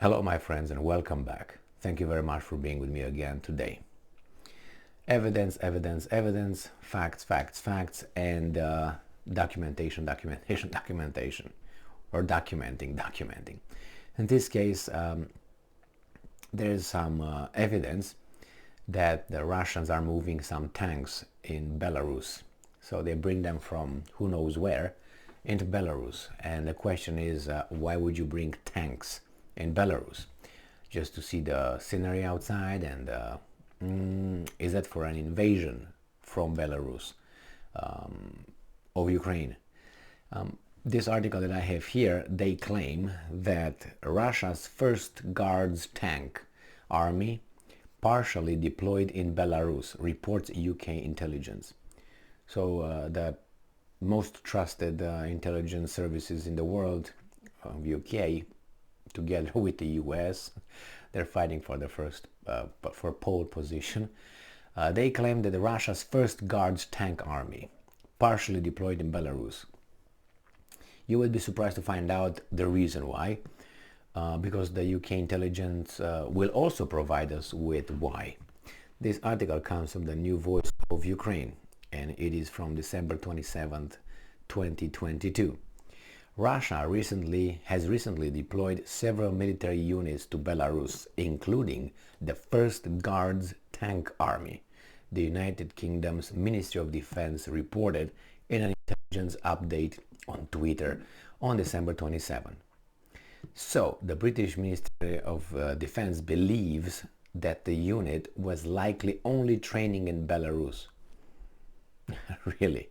Hello my friends and welcome back. Thank you very much for being with me again today. Evidence, evidence, evidence, facts, facts, facts, and documentation, documentation, documentation, or documenting, documenting. In this case, there's some evidence that the Russians are moving some tanks in Belarus. So they bring them from who knows where into Belarus. And the question is, why would you bring tanks in Belarus? Just to see the scenery outside? And is that for an invasion from Belarus of Ukraine? This article that I have here, they claim that Russia's first Guards tank army partially deployed in Belarus, reports UK intelligence. So the most trusted intelligence services in the world, UK, together with the US, they're fighting for the first, for pole position. They claim that Russia's first Guards tank army, partially deployed in Belarus. You would be surprised to find out the reason why, because the UK intelligence will also provide us with why. This article comes from the New Voice of Ukraine, and it is from December 27th, 2022. Russia has recently deployed several military units to Belarus, including the first Guards tank army, the United Kingdom's Ministry of Defense reported in an intelligence update on Twitter on December 27. So, the British Ministry of Defense believes that the unit was likely only training in Belarus. Really?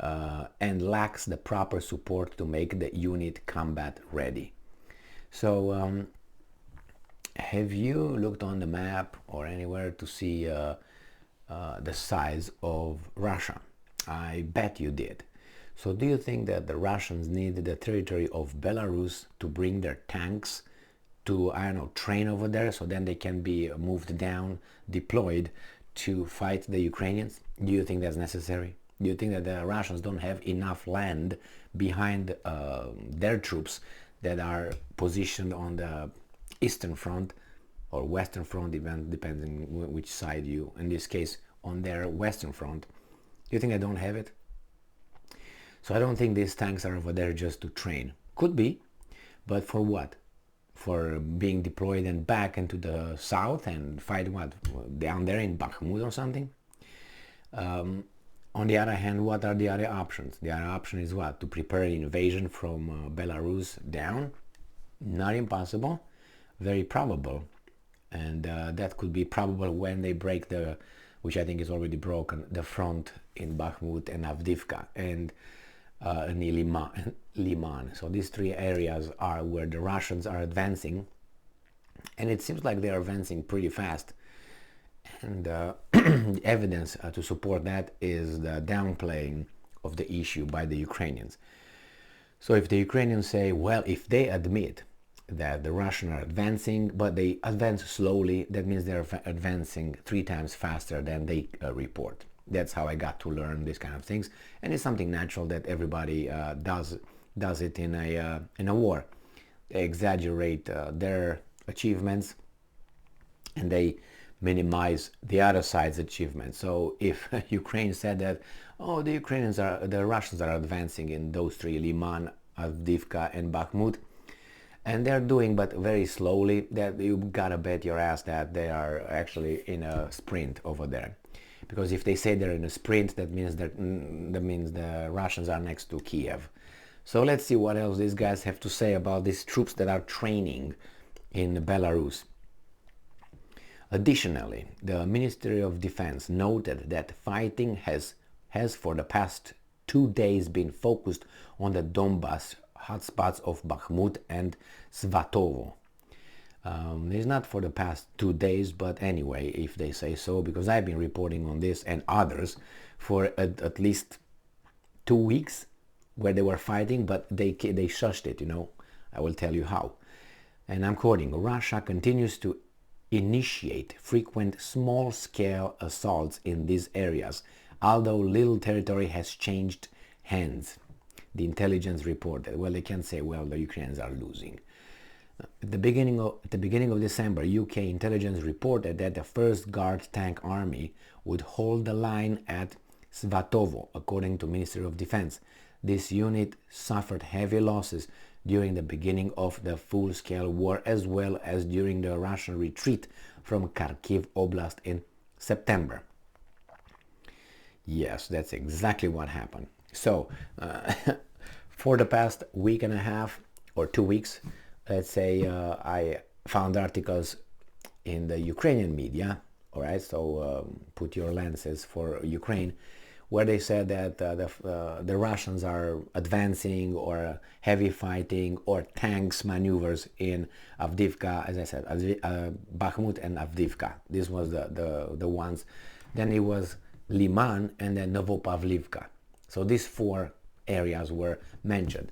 And lacks the proper support to make the unit combat ready. So, have you looked on the map or anywhere to see the size of Russia? I bet you did. So do you think that the Russians need the territory of Belarus to bring their tanks to, I don't know, train over there so then they can be moved down, deployed to fight the Ukrainians? Do you think that's necessary? Do you think that the Russians don't have enough land behind their troops that are positioned on the Eastern Front or Western Front, depending which side you, in this case, on their Western Front? Do you think they don't have it? So I don't think these tanks are over there just to train. Could be, but for what? For being deployed and back into the south and fight what? Down there in Bakhmut or something? On the other hand, what are the other options? The other option is what? To prepare an invasion from Belarus down? Not impossible, very probable. And that could be probable when they break the, which I think is already broken, the front in Bakhmut and Avdiivka and near Liman. So these three areas are where the Russians are advancing, and it seems like they are advancing pretty fast. And the evidence to support that is the downplaying of the issue by the Ukrainians. So if the Ukrainians say, well, if they admit that the Russians are advancing, but they advance slowly, that means they're advancing 3 times faster than they report. That's how I got to learn these kind of things, and it's something natural that everybody does it in a war. They exaggerate their achievements, and they minimize the other side's achievements. So if Ukraine said that, oh, the Russians are advancing in those 3, Liman, Avdiivka, and Bakhmut, and they're doing but very slowly, that you gotta bet your ass that they are actually in a sprint over there. Because if they say they're in a sprint, that means the Russians are next to Kiev. So let's see what else these guys have to say about these troops that are training in Belarus. Additionally, the Ministry of Defense noted that fighting has for the past 2 days been focused on the Donbas hotspots of Bakhmut and Svatovo. It's not for the past 2 days, but anyway, if they say so, because I've been reporting on this and others for at least 2 weeks where they were fighting, but they shushed it, I will tell you how. And I'm quoting, Russia continues to initiate frequent small-scale assaults in these areas, although little territory has changed hands. The intelligence reported. Well, they can say, well, the Ukrainians are losing. At the beginning of December, UK intelligence reported that the first Guard tank army would hold the line at Svatovo, according to Ministry of Defense. This unit suffered heavy losses during the beginning of the full-scale war, as well as during the Russian retreat from Kharkiv Oblast in September. Yes, that's exactly what happened. So, for the past week and a half or 2 weeks, let's say, I found articles in the Ukrainian media, all right, so put your lenses for Ukraine, where they said that the Russians are advancing or heavy fighting or tanks maneuvers in Avdiivka, as I said, Bakhmut and Avdiivka. This was the ones. Then it was Liman and then Novopavlivka. So these four areas were mentioned.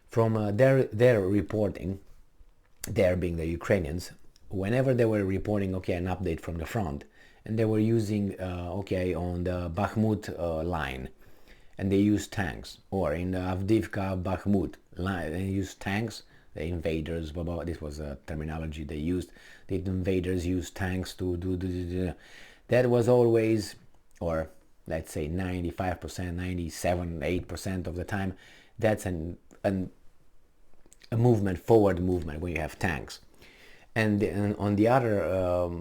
From their reporting, there being the Ukrainians, whenever they were reporting, okay, an update from the front, and they were using, okay, on the Bakhmut line, and they used tanks, or in the Avdiivka Bakhmut line, they used tanks, the invaders, blah, blah, blah. This was a terminology they used. The invaders used tanks to do. That was always, or let's say 95%, 97, 8% of the time, that's a movement, forward movement when you have tanks. And on the other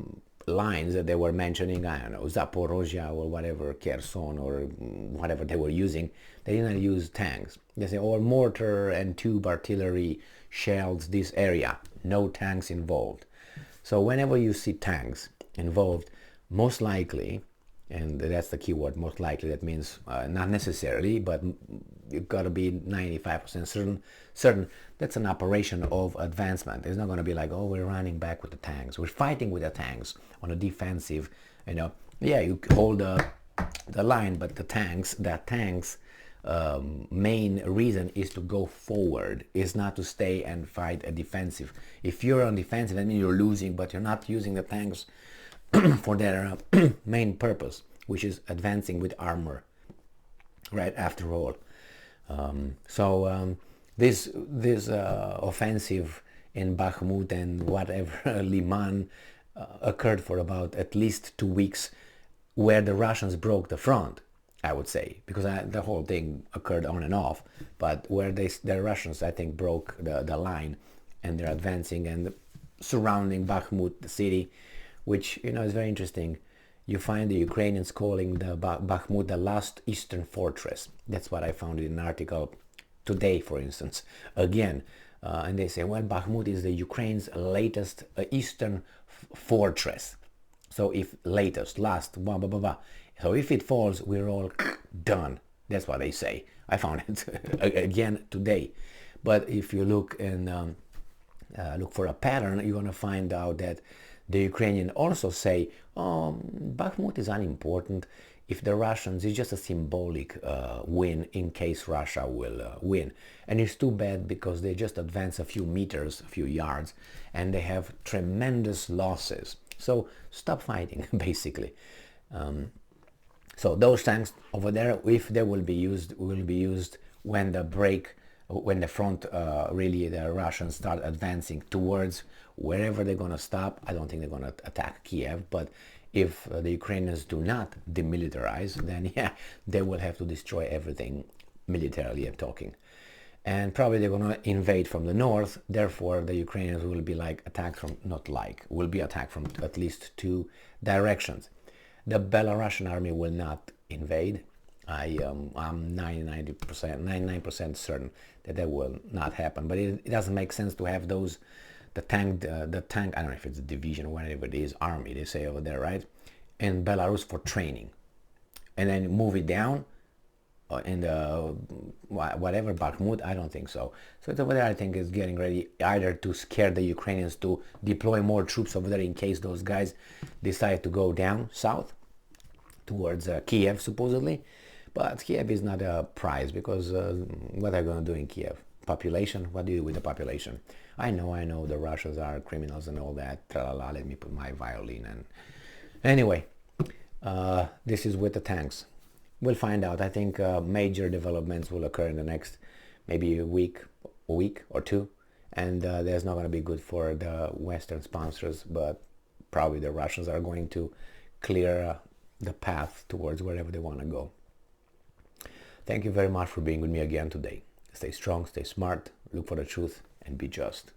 lines that they were mentioning, I don't know, Zaporozhia or whatever, Kherson or whatever they were using, they didn't use tanks. They say, or mortar and tube artillery shells this area, no tanks involved. So whenever you see tanks involved, most likely, and that's the key word, most likely, that means not necessarily, but you've got to be 95% certain that's an operation of advancement. It's not going to be like, oh, we're running back with the tanks. We're fighting with the tanks on a defensive, you know. Yeah, you hold the line, but the tanks main reason is to go forward, is not to stay and fight a defensive. If you're on defensive, that means you're losing, but you're not using the tanks for their main purpose, which is advancing with armor, right, after all. This offensive in Bakhmut and whatever Liman occurred for about at least 2 weeks, where the Russians broke the front, I would say, because the whole thing occurred on and off, but where the Russians, I think, broke the line, and they're advancing and surrounding Bakhmut, the city, which, you know, is very interesting. You find the Ukrainians calling the Bakhmut the last eastern fortress. That's what I found in an article today, for instance. Again, and they say, well, Bakhmut is the Ukraine's latest eastern fortress. So if latest, last, blah, blah, blah, blah. So if it falls, we're all done. That's what they say. I found it again today. But if you look and look for a pattern, you're going to find out that the Ukrainians also say, oh, Bakhmut is unimportant. If the Russians, it's just a symbolic win in case Russia will win. And it's too bad because they just advance a few meters, a few yards, and they have tremendous losses. So stop fighting, basically. So those tanks over there, if they will be used when the front, really, the Russians start advancing towards wherever they're going to stop. I don't think they're going to attack Kiev, but if the Ukrainians do not demilitarize, then yeah, they will have to destroy everything militarily, I'm talking. And probably they're going to invade from the north. Therefore, the Ukrainians will be will be attacked from at least 2 directions. The Belarusian army will not invade. I'm 99% certain that will not happen. But it doesn't make sense to have the tank, I don't know if it's a division or whatever it is, army, they say over there, right? In Belarus for training. And then move it down in the whatever Bakhmut, I don't think so. So it's over there, I think, is getting ready either to scare the Ukrainians to deploy more troops over there in case those guys decide to go down south towards Kiev, supposedly. But Kiev is not a prize because what are they going to do in Kiev? Population? What do you do with the population? I know the Russians are criminals and all that. Tra-la-la, let me put my violin. And anyway, this is with the tanks. We'll find out. I think major developments will occur in the next maybe a week or two. and that's not going to be good for the Western sponsors, but probably the Russians are going to clear the path towards wherever they want to go. Thank you very much for being with me again today. Stay strong, stay smart, look for the truth, and be just.